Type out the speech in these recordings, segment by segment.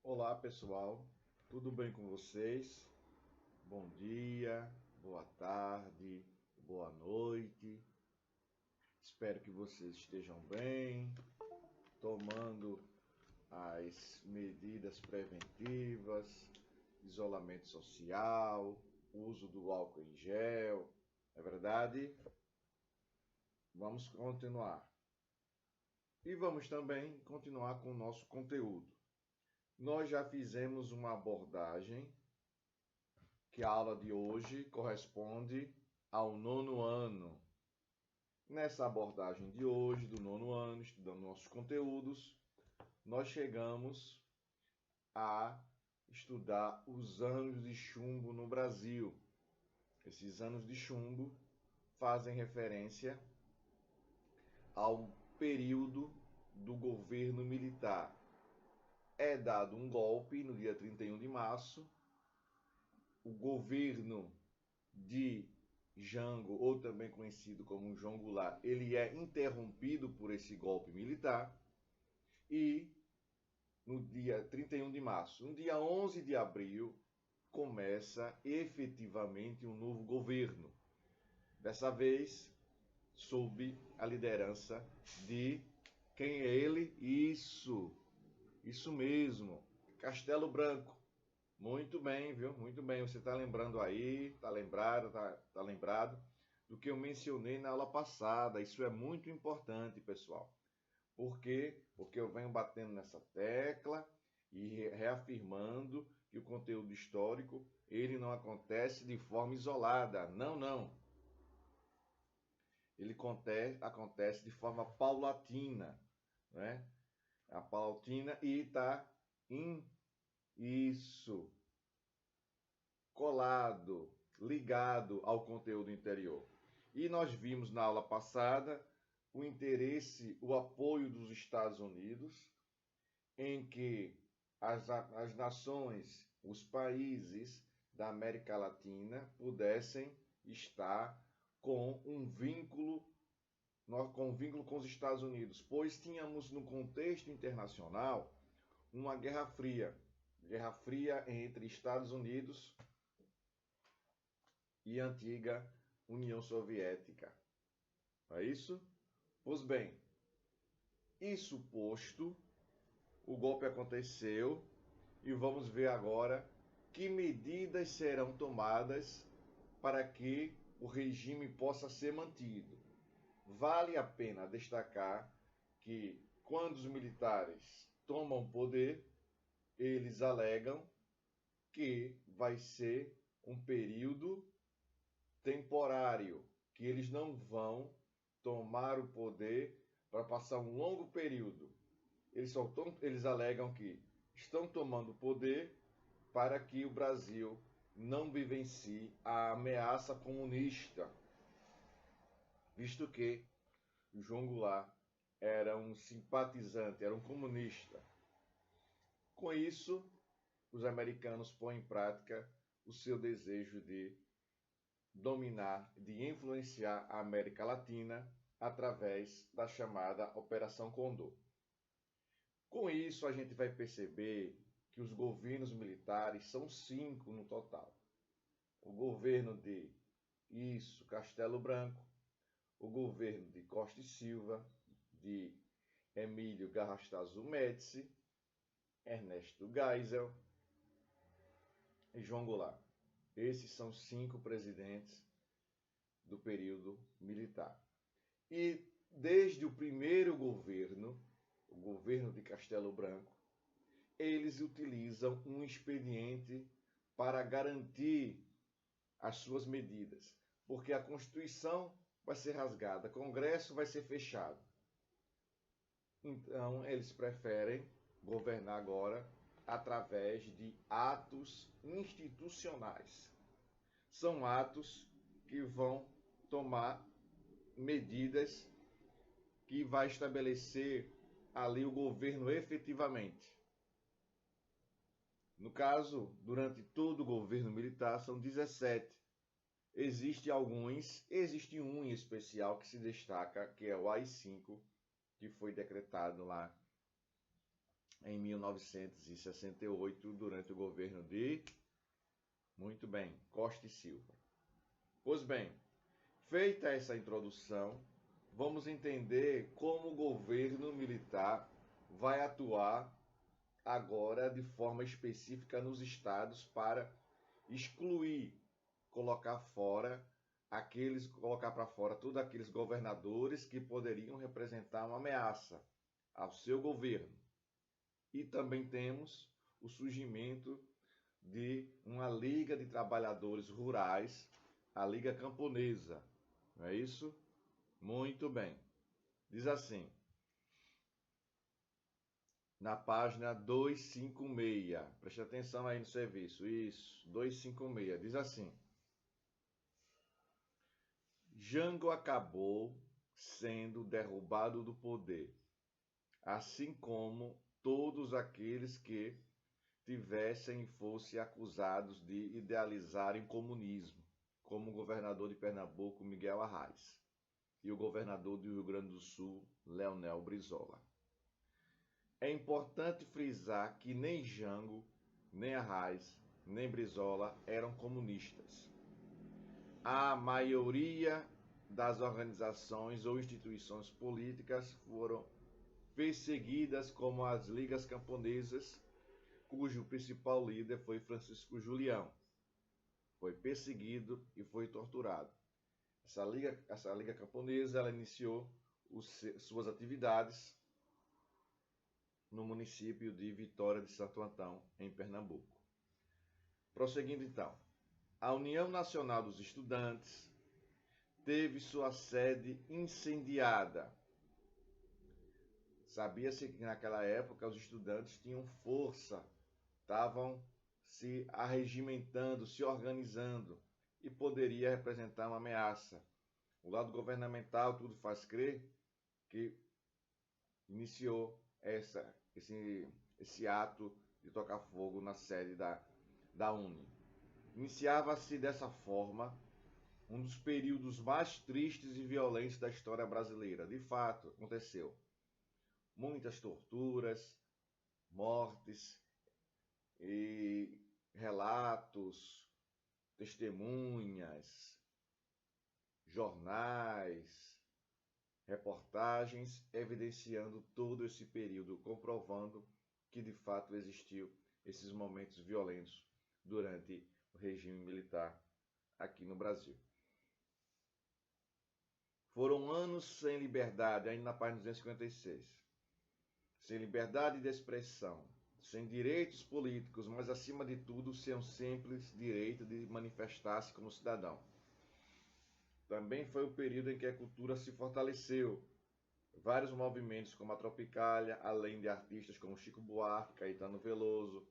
Olá pessoal, tudo bem com vocês? Bom dia, boa tarde, boa noite. Espero que vocês estejam bem, tomando as medidas preventivas, isolamento social, uso do álcool em gel. É verdade? Vamos continuar. E vamos também continuar com o nosso conteúdo. Nós já fizemos uma abordagem que a aula de hoje corresponde ao nono ano. Nessa abordagem de hoje, do nono ano, estudando nossos conteúdos, nós chegamos a estudar os anos de chumbo no Brasil. Esses anos de chumbo fazem referência ao período do governo militar. É dado um golpe no dia 31 de março, o governo de Jango, ou também conhecido como João Goulart, ele é interrompido por esse golpe militar e no dia 31 de março, no dia 11 de abril, começa efetivamente um novo governo. Dessa vez, sob a liderança de quem é ele? Isso mesmo, Castelo Branco. Muito bem, viu? Muito bem. Você está lembrando aí, está lembrado, tá lembrado do que eu mencionei na aula passada. Isso é muito importante, pessoal. Por quê? Porque eu venho batendo nessa tecla e reafirmando que o conteúdo histórico ele não acontece de forma isolada. Não, não. Ele acontece de forma paulatina, né? A paulatina e está em isso colado, ligado ao conteúdo interior. E nós vimos na aula passada o interesse, o apoio dos Estados Unidos em que as nações, os países da América Latina pudessem estar com um vínculo com os Estados Unidos, pois tínhamos no contexto internacional uma Guerra Fria entre Estados Unidos e antiga União Soviética. Não é isso? Pois bem, isso posto, o golpe aconteceu e vamos ver agora que medidas serão tomadas para que o regime possa ser mantido. Vale a pena destacar que quando os militares tomam poder, eles alegam que vai ser um período temporário, que eles não vão tomar o poder para passar um longo período. Eles alegam que estão tomando o poder para que o Brasil não vivencie a ameaça comunista, visto que João Goulart era um simpatizante, era um comunista. Com isso, os americanos põem em prática o seu desejo de dominar, de influenciar a América Latina através da chamada Operação Condor. Com isso, a gente vai perceber que os governos militares são 5 no total. O governo de Castelo Branco, o governo de Costa e Silva, de Emílio Garrastazu Médici, Ernesto Geisel e João Goulart. Esses são 5 presidentes do período militar. E desde o primeiro governo, o governo de Castelo Branco, eles utilizam um expediente para garantir as suas medidas, porque a Constituição vai ser rasgada, o Congresso vai ser fechado. Então, eles preferem governar agora através de atos institucionais. São atos que vão tomar medidas que vai estabelecer ali o governo efetivamente. No caso, durante todo o governo militar, são 17. Existe um em especial que se destaca, que é o AI-5, que foi decretado lá em 1968, durante o governo de, muito bem, Costa e Silva. Pois bem, feita essa introdução, vamos entender como o governo militar vai atuar agora de forma específica nos estados para excluir, colocar para fora todos aqueles governadores que poderiam representar uma ameaça ao seu governo. E também temos o surgimento de uma Liga de Trabalhadores Rurais, a Liga Camponesa. Não é isso? Muito bem. Diz assim, na página 256, preste atenção aí no serviço, isso, 256, diz assim: Jango acabou sendo derrubado do poder, assim como todos aqueles que tivessem e fossem acusados de idealizarem comunismo, como o governador de Pernambuco, Miguel Arraes, e o governador do Rio Grande do Sul, Leonel Brizola. É importante frisar que nem Jango, nem Arraes, nem Brizola eram comunistas. A maioria das organizações ou instituições políticas foram perseguidas, como as ligas camponesas, cujo principal líder foi Francisco Julião. Foi perseguido e foi torturado. Essa liga camponesa, ela iniciou suas atividades no município de Vitória de Santo Antão, em Pernambuco. Prosseguindo então, a União Nacional dos Estudantes teve sua sede incendiada. Sabia-se que naquela época os estudantes tinham força, estavam se arregimentando, se organizando e poderia representar uma ameaça. O lado governamental tudo faz crer que iniciou esse ato de tocar fogo na sede da UNE. Iniciava-se dessa forma um dos períodos mais tristes e violentos da história brasileira. De fato, aconteceu. Muitas torturas, mortes e relatos, testemunhas, jornais, reportagens evidenciando todo esse período, comprovando que de fato existiu esses momentos violentos durante o regime militar aqui no Brasil. Foram anos sem liberdade, ainda na página 256. Sem liberdade de expressão, sem direitos políticos, mas acima de tudo, sem um simples direito de manifestar-se como cidadão. Também foi o período em que a cultura se fortaleceu. Vários movimentos como a Tropicália, além de artistas como Chico Buarque, Caetano Veloso,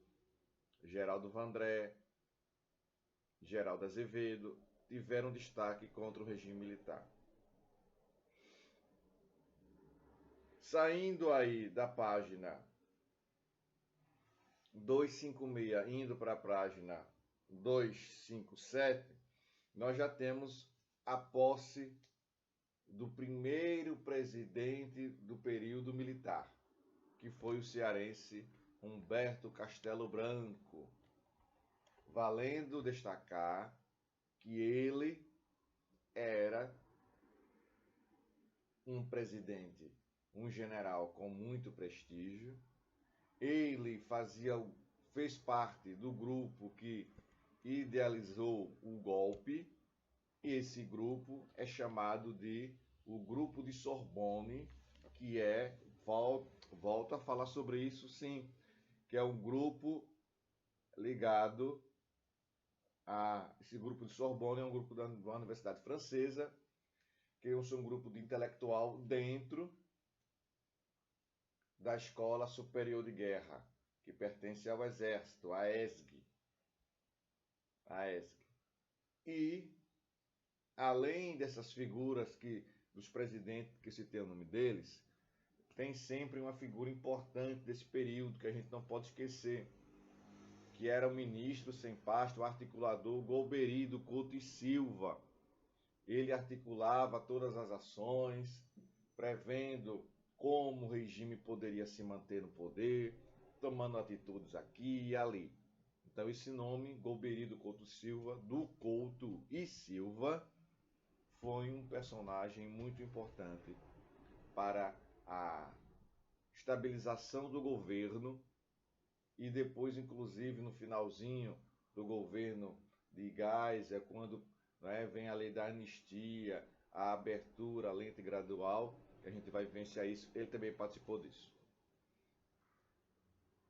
Geraldo Vandré, Geraldo Azevedo, tiveram destaque contra o regime militar. Saindo aí da página 256, indo para a página 257, nós já temos a posse do primeiro presidente do período militar, que foi o cearense Humberto Castelo Branco, valendo destacar que ele era um presidente, um general com muito prestígio. Ele fez parte do grupo que idealizou o golpe, e esse grupo é chamado de o Grupo de Sorbonne, que volto a falar sobre isso sim, que é um grupo ligado esse grupo de Sorbonne, é um grupo da Universidade Francesa, que é um grupo de intelectual dentro da Escola Superior de Guerra, que pertence ao Exército, a ESG. E, além dessas figuras dos presidentes que citei o nome deles, tem sempre uma figura importante desse período que a gente não pode esquecer, que era o ministro sem pasta, o articulador Golbery Couto e Silva. Ele articulava todas as ações, prevendo como o regime poderia se manter no poder, tomando atitudes aqui e ali. Então esse nome, Golbery Couto Silva, do Couto e Silva, foi um personagem muito importante para a estabilização do governo e depois, inclusive, no finalzinho do governo de Geisel, quando vem a lei da anistia, a abertura lenta e gradual, que a gente vai vivenciar isso, ele também participou disso.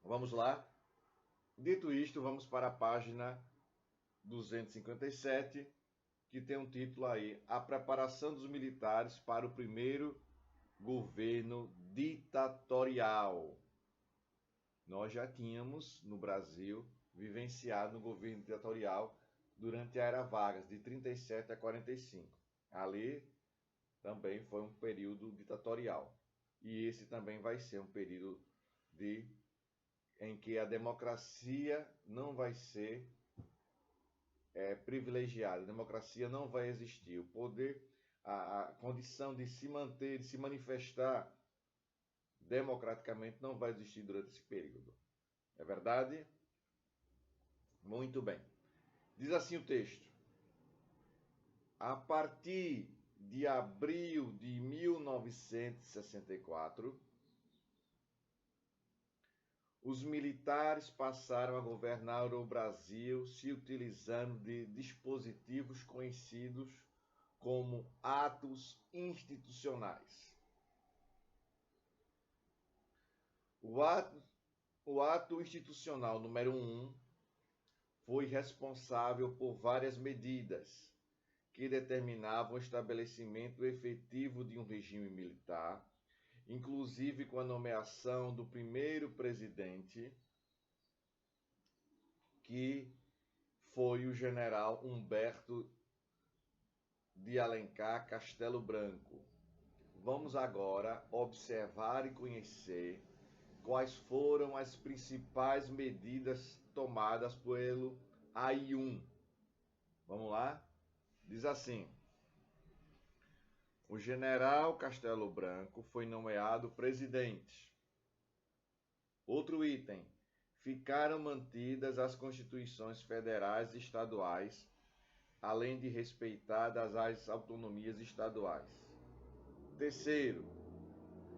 Vamos lá. Dito isto, vamos para a página 257, que tem um título aí, A Preparação dos Militares para o Primeiro Governo Ditatorial. Nós já tínhamos, no Brasil, vivenciado um governo ditatorial durante a Era Vargas, de 37 a 45. Ali também foi um período ditatorial. E esse também vai ser um período em que a democracia não vai ser privilegiada, a democracia não vai existir. O poder, a condição de se manter, de se manifestar democraticamente não vai existir durante esse período. É verdade? Muito bem. Diz assim o texto. A partir de abril de 1964, os militares passaram a governar o Brasil se utilizando de dispositivos conhecidos como atos institucionais. O ato institucional número 1 foi responsável por várias medidas que determinavam o estabelecimento efetivo de um regime militar, inclusive com a nomeação do primeiro presidente, que foi o general Humberto de Alencar Castelo Branco. Vamos agora observar e conhecer quais foram as principais medidas tomadas pelo AI-1. Vamos lá? Diz assim: o general Castelo Branco foi nomeado presidente. Outro item: ficaram mantidas as constituições federais e estaduais, além de respeitadas as autonomias estaduais. Terceiro,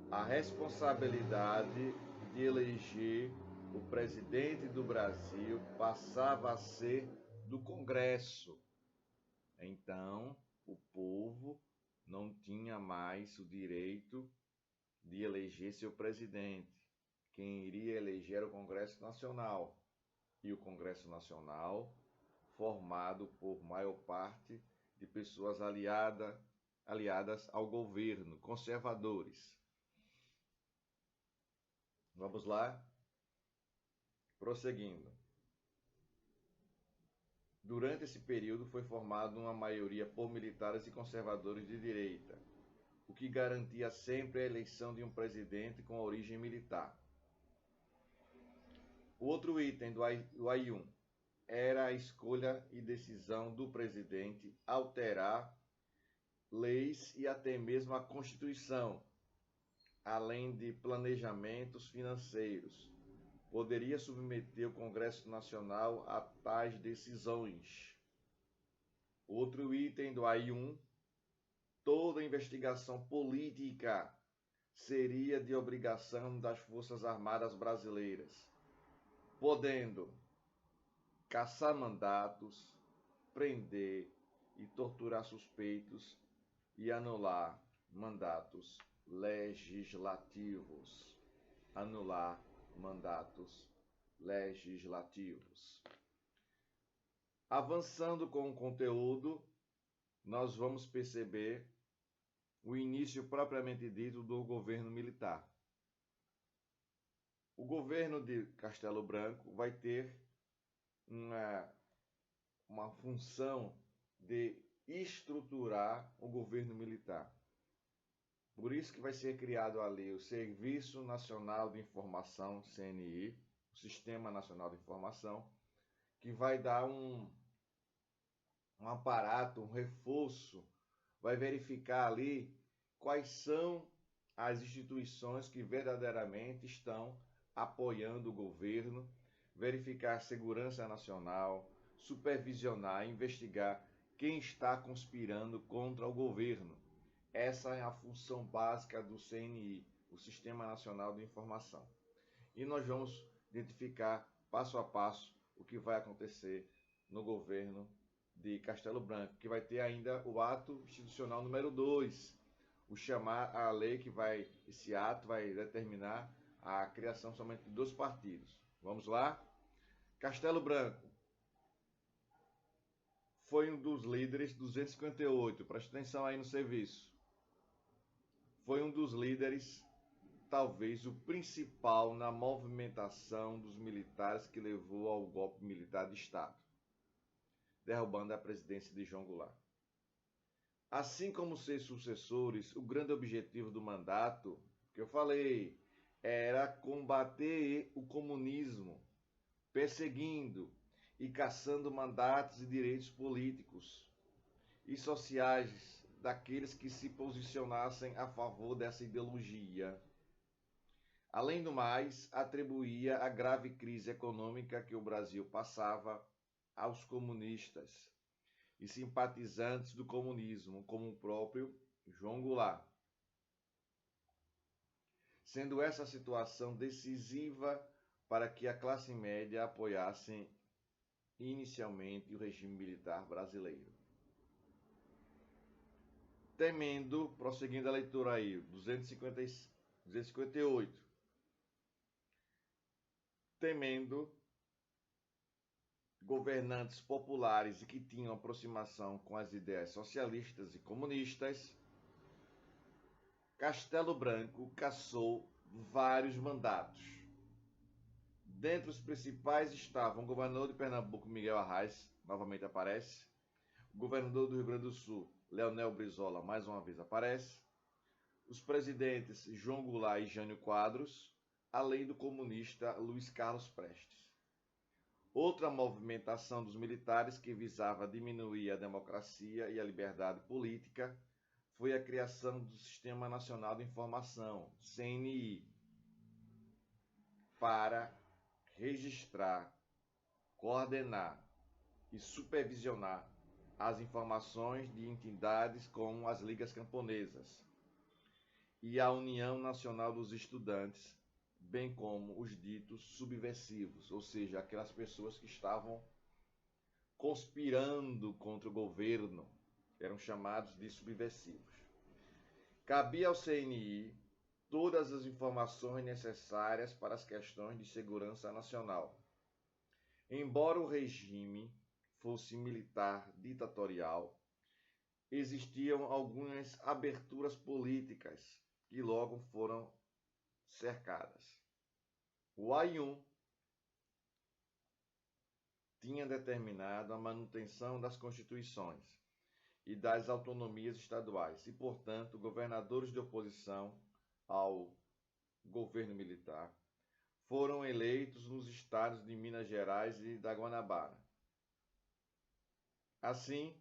a responsabilidade de eleger o presidente do Brasil passava a ser do Congresso. Então, o povo não tinha mais o direito de eleger seu presidente. Quem iria eleger era o Congresso Nacional. E o Congresso Nacional, formado por maior parte de pessoas aliadas ao governo, conservadores. Vamos lá? Prosseguindo. Durante esse período foi formada uma maioria por militares e conservadores de direita, o que garantia sempre a eleição de um presidente com origem militar. O outro item do AI-1 era a escolha e decisão do presidente alterar leis e até mesmo a Constituição, além de planejamentos financeiros. Poderia submeter o Congresso Nacional a tais decisões. Outro item do AI-1, toda investigação política seria de obrigação das Forças Armadas Brasileiras, podendo caçar mandatos, prender e torturar suspeitos e anular mandatos legislativos. Anular mandatos legislativos. Avançando com o conteúdo, nós vamos perceber o início propriamente dito do governo militar. O governo de Castelo Branco vai ter uma função de estruturar o governo militar. Por isso que vai ser criado ali o Serviço Nacional de Informação, CNI, o Sistema Nacional de Informação, que vai dar um aparato, um reforço, vai verificar ali quais são as instituições que verdadeiramente estão apoiando o governo, verificar a segurança nacional, supervisionar, investigar quem está conspirando contra o governo. Essa é a função básica do CNI, o Sistema Nacional de Informação. E nós vamos identificar passo a passo o que vai acontecer no governo de Castelo Branco, que vai ter ainda o ato institucional número 2, a lei que vai, esse ato vai determinar a criação somente de 2 partidos. Vamos lá? Castelo Branco foi um dos líderes 258, preste atenção aí no serviço. Foi um dos líderes, talvez o principal na movimentação dos militares que levou ao golpe militar de Estado, derrubando a presidência de João Goulart. Assim como seus sucessores, o grande objetivo do mandato, que eu falei, era combater o comunismo, perseguindo e caçando mandatos e direitos políticos e sociais daqueles que se posicionassem a favor dessa ideologia. Além do mais, atribuía a grave crise econômica que o Brasil passava aos comunistas e simpatizantes do comunismo, como o próprio João Goulart, sendo essa situação decisiva para que a classe média apoiasse inicialmente o regime militar brasileiro. Temendo, prosseguindo a leitura aí, 258, temendo governantes populares e que tinham aproximação com as ideias socialistas e comunistas, Castelo Branco cassou vários mandatos. Dentre os principais estavam o governador de Pernambuco, Miguel Arraes, novamente aparece, o governador do Rio Grande do Sul, Leonel Brizola, mais uma vez aparece, os presidentes João Goulart e Jânio Quadros, além do comunista Luiz Carlos Prestes. Outra movimentação dos militares que visava diminuir a democracia e a liberdade política foi a criação do Sistema Nacional de Informação, CNI, para registrar, coordenar e supervisionar as informações de entidades como as Ligas Camponesas e a União Nacional dos Estudantes, bem como os ditos subversivos, ou seja, aquelas pessoas que estavam conspirando contra o governo, eram chamados de subversivos. Cabia ao CNI todas as informações necessárias para as questões de segurança nacional. Embora o regime fosse militar ditatorial, existiam algumas aberturas políticas que logo foram cercadas. O AI-1 tinha determinado a manutenção das constituições e das autonomias estaduais e, portanto, governadores de oposição ao governo militar foram eleitos nos estados de Minas Gerais e da Guanabara. Assim,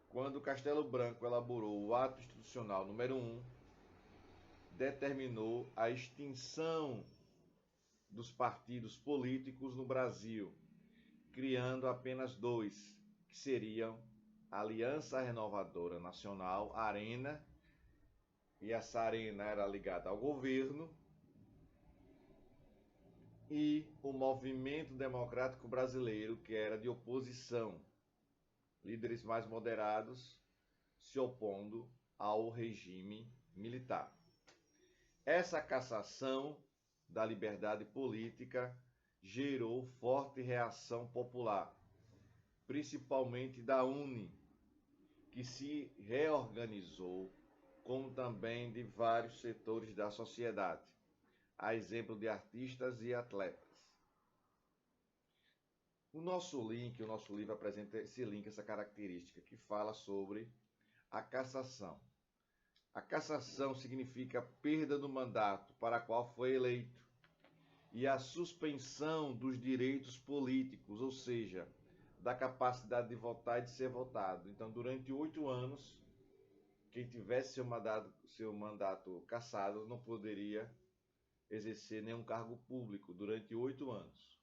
quando Castelo Branco elaborou o ato institucional número 1, determinou a extinção dos partidos políticos no Brasil, criando apenas 2, que seriam a Aliança Renovadora Nacional, ARENA, e essa ARENA era ligada ao governo, e o Movimento Democrático Brasileiro, que era de oposição, líderes mais moderados se opondo ao regime militar. Essa cassação da liberdade política gerou forte reação popular, principalmente da UNE, que se reorganizou, como também de vários setores da sociedade, a exemplo de artistas e atletas. O nosso livro apresenta esse link, essa característica, que fala sobre a cassação. A cassação significa perda do mandato para a qual foi eleito e a suspensão dos direitos políticos, ou seja, da capacidade de votar e de ser votado. Então, durante 8 anos, quem tivesse seu mandato cassado não poderia exercer nenhum cargo público durante 8 anos.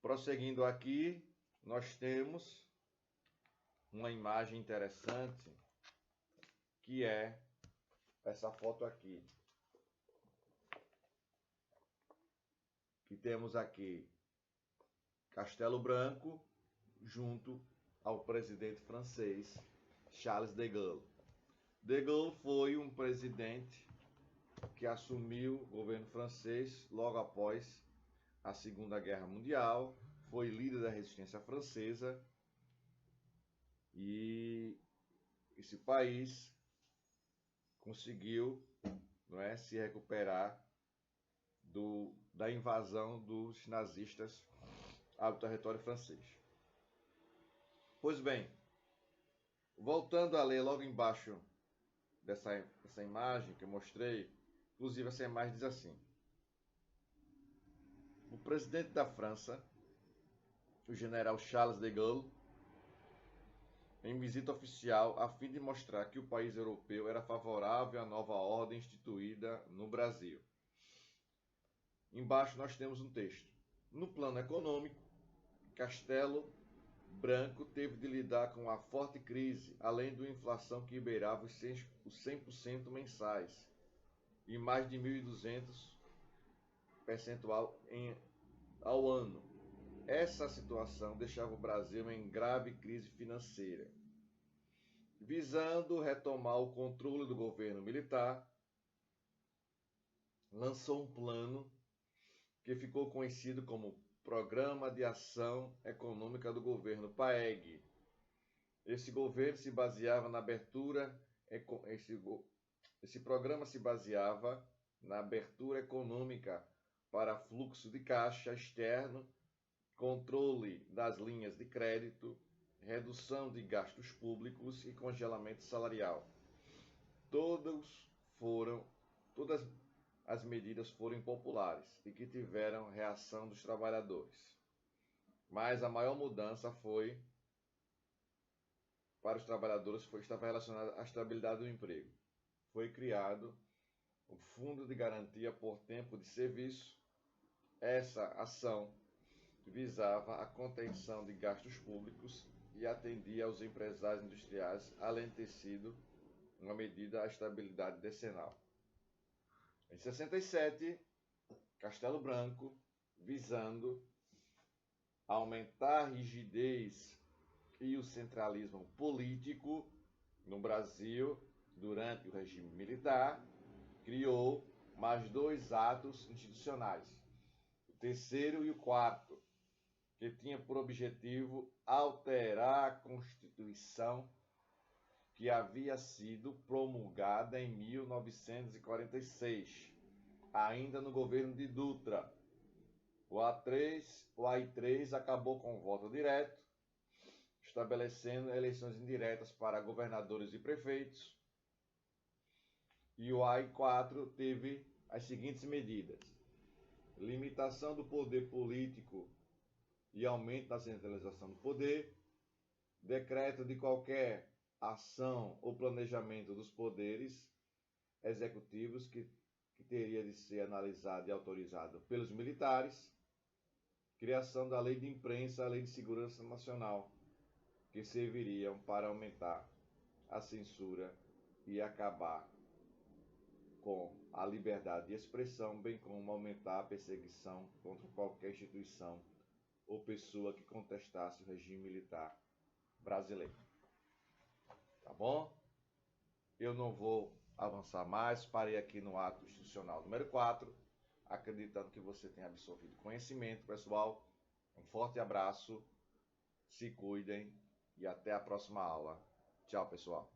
Prosseguindo aqui, nós temos uma imagem interessante, que é essa foto aqui. Que temos aqui Castelo Branco junto ao presidente francês Charles de Gaulle. De Gaulle foi um presidente que assumiu o governo francês logo após a Segunda Guerra Mundial, foi líder da resistência francesa, e esse país conseguiu, não é, se recuperar da invasão dos nazistas ao território francês. Pois bem, voltando a ler logo embaixo dessa imagem que eu mostrei, inclusive essa imagem diz assim: o presidente da França, o general Charles de Gaulle, em visita oficial a fim de mostrar que o país europeu era favorável à nova ordem instituída no Brasil. Embaixo nós temos um texto. No plano econômico, Castelo Branco teve de lidar com a forte crise, além da inflação que beirava os 100% mensais e mais de 1.200% ao ano. Essa situação deixava o Brasil em grave crise financeira. Visando retomar o controle do governo militar, lançou um plano que ficou conhecido como Programa de Ação Econômica do Governo, PAEG. Esse governo se baseava na abertura, esse programa se baseava na abertura econômica para fluxo de caixa externo, controle das linhas de crédito, redução de gastos públicos e congelamento salarial. Todas as medidas foram impopulares e que tiveram reação dos trabalhadores. Mas a maior mudança para os trabalhadores estava relacionada à estabilidade do emprego. Foi criado o Fundo de Garantia por Tempo de Serviço. Essa ação visava a contenção de gastos públicos e atendia aos empresários industriais, além de ter sido uma medida à estabilidade decenal. Em 67, Castelo Branco, visando aumentar a rigidez e o centralismo político no Brasil durante o regime militar, criou mais 2 atos institucionais, o terceiro e o quarto, que tinha por objetivo alterar a Constituição que havia sido promulgada em 1946, ainda no governo de Dutra. O AI-3 acabou com o voto direto, estabelecendo eleições indiretas para governadores e prefeitos. E o AI-4 teve as seguintes medidas: limitação do poder político e aumento da centralização do poder, decreto de qualquer ação ou planejamento dos poderes executivos que teria de ser analisado e autorizado pelos militares, criação da lei de imprensa, a lei de segurança nacional, que serviriam para aumentar a censura e acabar com a liberdade de expressão, bem como aumentar a perseguição contra qualquer instituição ou pessoa que contestasse o regime militar brasileiro. Tá bom? Eu não vou avançar mais, parei aqui no ato institucional número 4, acreditando que você tenha absorvido conhecimento, pessoal. Um forte abraço, se cuidem e até a próxima aula. Tchau, pessoal.